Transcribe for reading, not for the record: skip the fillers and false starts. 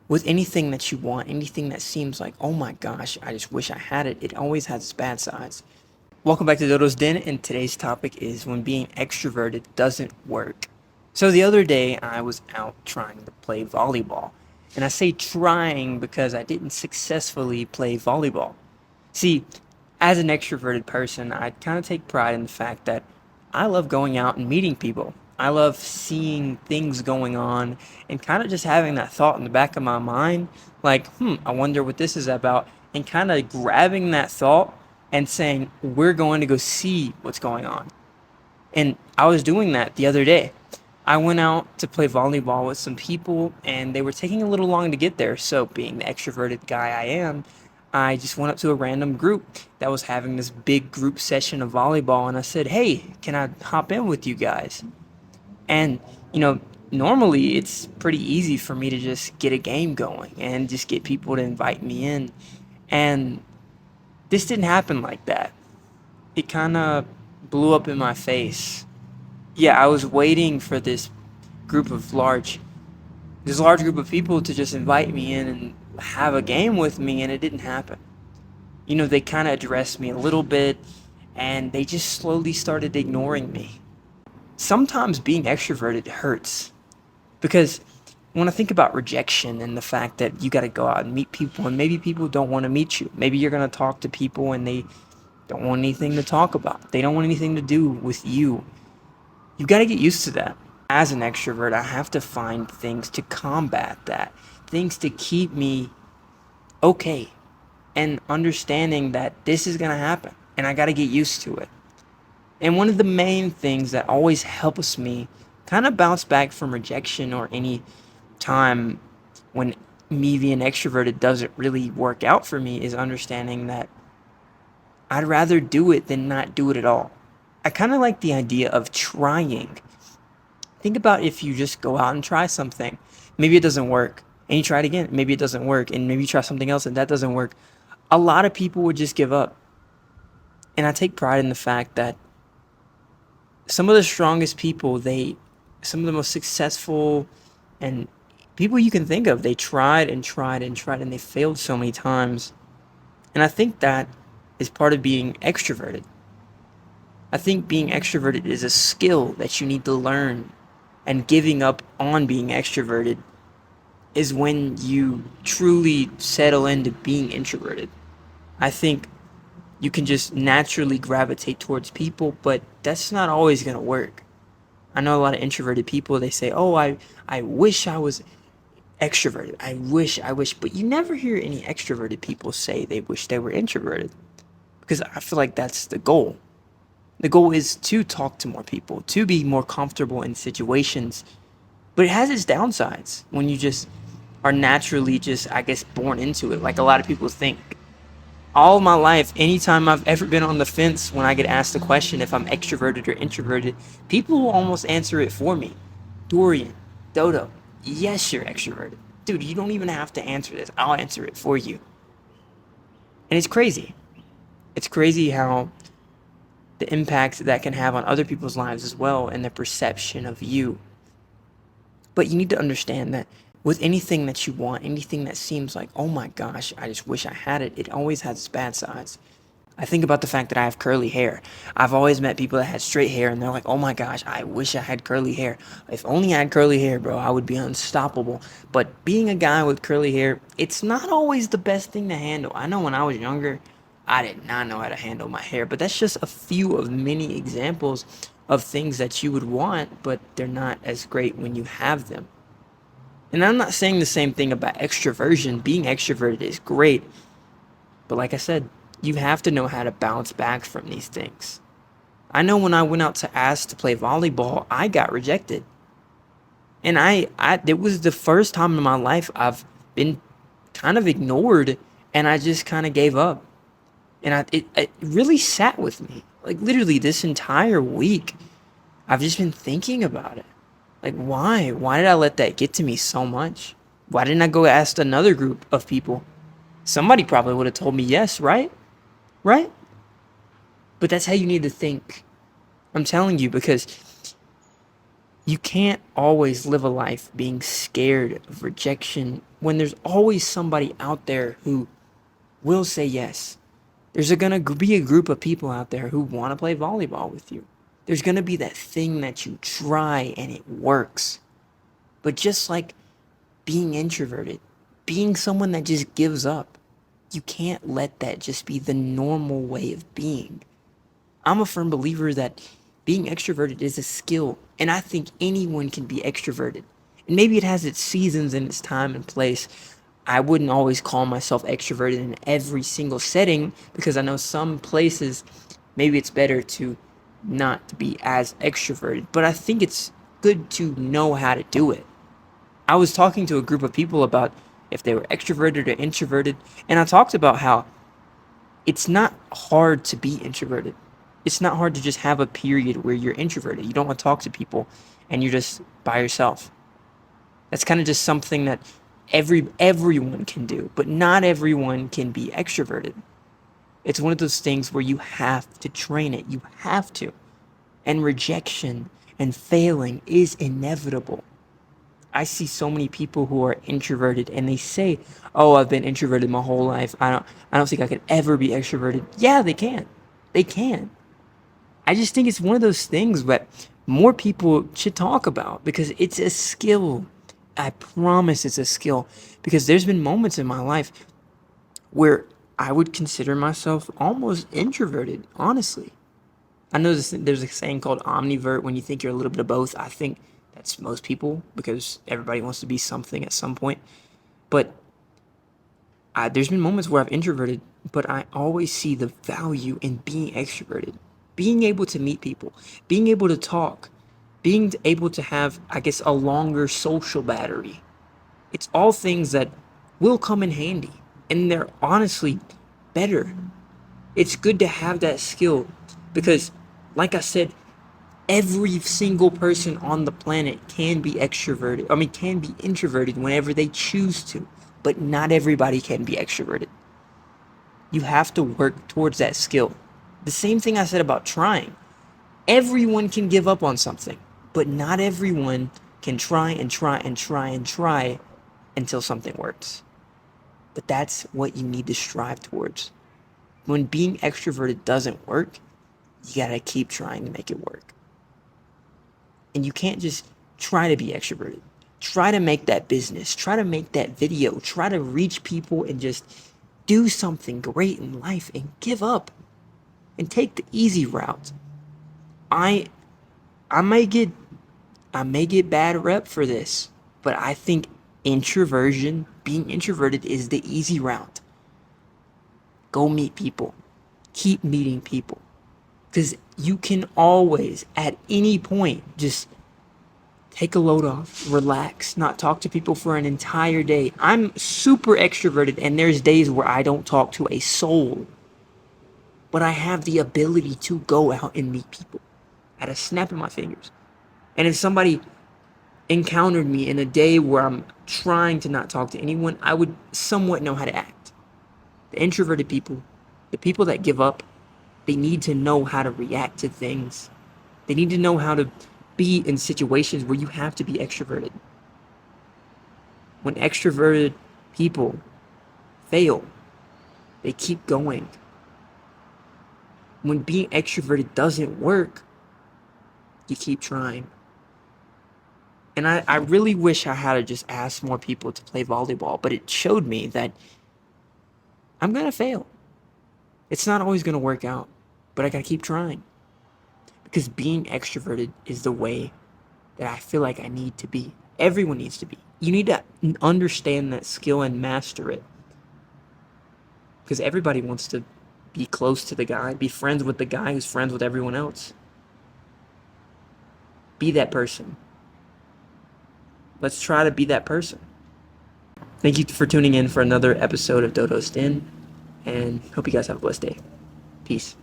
with anything that you want, anything that seems like, oh my gosh, I just wish I had it, it always has its bad sides. Welcome back to Dodo's Den, and today's topic is when being extroverted doesn't work. So the other day, I was out trying to play volleyball. And I say trying because I didn't successfully play volleyball. See, as an extroverted person, I kind of take pride in the fact that I love going out and meeting people. I love seeing things going on and kind of just having that thought in the back of my mind, like, I wonder what this is about, and kind of grabbing that thought and saying, we're going to go see what's going on. And I was doing that the other day. I went out to play volleyball with some people, and they were taking a little long to get there. So, being the extroverted guy I am, I just went up to a random group that was having this big group session of volleyball, and I said, "Hey, can I hop in with you guys?" And, you know, normally it's pretty easy for me to just get a game going and just get people to invite me in. And this didn't happen like that. It kind of blew up in my face. Yeah, I was waiting for this large group of people to just invite me in and have a game with me, and it didn't happen. They kind of addressed me a little bit, and they just slowly started ignoring me. Sometimes being extroverted hurts because when I think about rejection and the fact that you got to go out and meet people, and maybe people don't want to meet you, maybe you're going to talk to people and they don't want anything to talk about, they don't want anything to do with you. You got to get used to that. As an extrovert, I have to find things to combat that, things to keep me okay, and understanding that this is going to happen and I got to get used to it. And one of the main things that always helps me kind of bounce back from rejection or any time when me being extroverted doesn't really work out for me is understanding that I'd rather do it than not do it at all. I kind of like the idea of trying. Think about if you just go out and try something. Maybe it doesn't work. And you try it again. Maybe it doesn't work. And maybe you try something else and that doesn't work. A lot of people would just give up. And I take pride in the fact that some of the strongest people, some of the most successful and people you can think of, they tried and tried and tried and they failed so many times. And I think that is part of being extroverted. I think being extroverted is a skill that you need to learn, and giving up on being extroverted is when you truly settle into being introverted. I think you can just naturally gravitate towards people, but that's not always going to work. I know a lot of introverted people, they say, "Oh, I wish I was extroverted. I wish." But you never hear any extroverted people say they wish they were introverted, because I feel like that's the goal. The goal is to talk to more people, to be more comfortable in situations. But it has its downsides when you just are naturally just, I guess, born into it, like a lot of people think. All my life, anytime I've ever been on the fence when I get asked the question if I'm extroverted or introverted, people will almost answer it for me. Dorian, Dodo, yes, you're extroverted. Dude, you don't even have to answer this. I'll answer it for you. And it's crazy. It's crazy how the impact that can have on other people's lives as well and their perception of you. But you need to understand that with anything that you want, anything that seems like, oh my gosh, I just wish I had it, it always has its bad sides. I think about the fact that I have curly hair. I've always met people that had straight hair and they're like, oh my gosh, I wish I had curly hair. If only I had curly hair, bro, I would be unstoppable. But being a guy with curly hair, it's not always the best thing to handle. I know when I was younger, I did not know how to handle my hair, but that's just a few of many examples of things that you would want, but they're not as great when you have them. And I'm not saying the same thing about extroversion. Being extroverted is great, but like I said, you have to know how to bounce back from these things. I know when I went out to ask to play volleyball, I got rejected. And it was the first time in my life I've been kind of ignored, and I just kind of gave up. And it really sat with me. Like literally this entire week, I've just been thinking about it. Like, why? Why did I let that get to me so much? Why didn't I go ask another group of people? Somebody probably would have told me yes, right? Right? But that's how you need to think. I'm telling you, because You can't always live a life being scared of rejection when there's always somebody out there who will say yes. There's gonna be a group of people out there who want to play volleyball with you. There's gonna be that thing that you try and it works. But just like being introverted, being someone that just gives up, you can't let that just be the normal way of being. I'm a firm believer that being extroverted is a skill, and I think anyone can be extroverted. And maybe it has its seasons and its time and place. I wouldn't always call myself extroverted in every single setting because I know some places maybe it's better to not be as extroverted, but I think it's good to know how to do it. I was talking to a group of people about if they were extroverted or introverted, and I talked about how it's not hard to be introverted. It's not hard to just have a period where you're introverted. You don't want to talk to people and you're just by yourself. That's kind of just something that everyone can do, but not everyone can be extroverted. It's one of those things where you have to train it. You have to. And rejection and failing is inevitable. I see so many people who are introverted and they say, "Oh, I've been introverted my whole life. I don't think I could ever be extroverted." Yeah, they can. They can. I just think it's one of those things that more people should talk about because it's a skill. I promise it's a skill because there's been moments in my life where I would consider myself almost introverted, honestly. I know there's a saying called omnivert when you think you're a little bit of both. I think that's most people because everybody wants to be something at some point. But there's been moments where I've introverted, but I always see the value in being extroverted, being able to meet people, being able to talk, being able to have, I guess, a longer social battery. It's all things that will come in handy, and they're honestly better. It's good to have that skill because, like I said, every single person on the planet can be extroverted. I mean, can be introverted whenever they choose to, but not everybody can be extroverted. You have to work towards that skill. The same thing I said about trying. Everyone can give up on something, but not everyone can try and try and try and try until something works. But that's what you need to strive towards. When being extroverted doesn't work, you gotta keep trying to make it work. And you can't just try to be extroverted. Try to make that business. Try to make that video. Try to reach people and just do something great in life and give up and take the easy route. I I may get bad rep for this, but I think introversion, being introverted is the easy route. Go meet people. Keep meeting people. Because you can always, at any point, just take a load off, relax, not talk to people for an entire day. I'm super extroverted, and there's days where I don't talk to a soul. But I have the ability to go out and meet people at a snap of my fingers. And if somebody encountered me in a day where I'm trying to not talk to anyone, I would somewhat know how to act. The introverted people, the people that give up, they need to know how to react to things. They need to know how to be in situations where you have to be extroverted. When extroverted people fail, they keep going. When being extroverted doesn't work, you keep trying. And I really wish I had to just ask more people to play volleyball, but it showed me that I'm going to fail. It's not always going to work out, but I got to keep trying. Because being extroverted is the way that I feel like I need to be. Everyone needs to be. You need to understand that skill and master it. Because everybody wants to be close to the guy, be friends with the guy who's friends with everyone else. Be that person. Let's try to be that person. Thank you for tuning in for another episode of Dodo's Den, and hope you guys have a blessed day. Peace.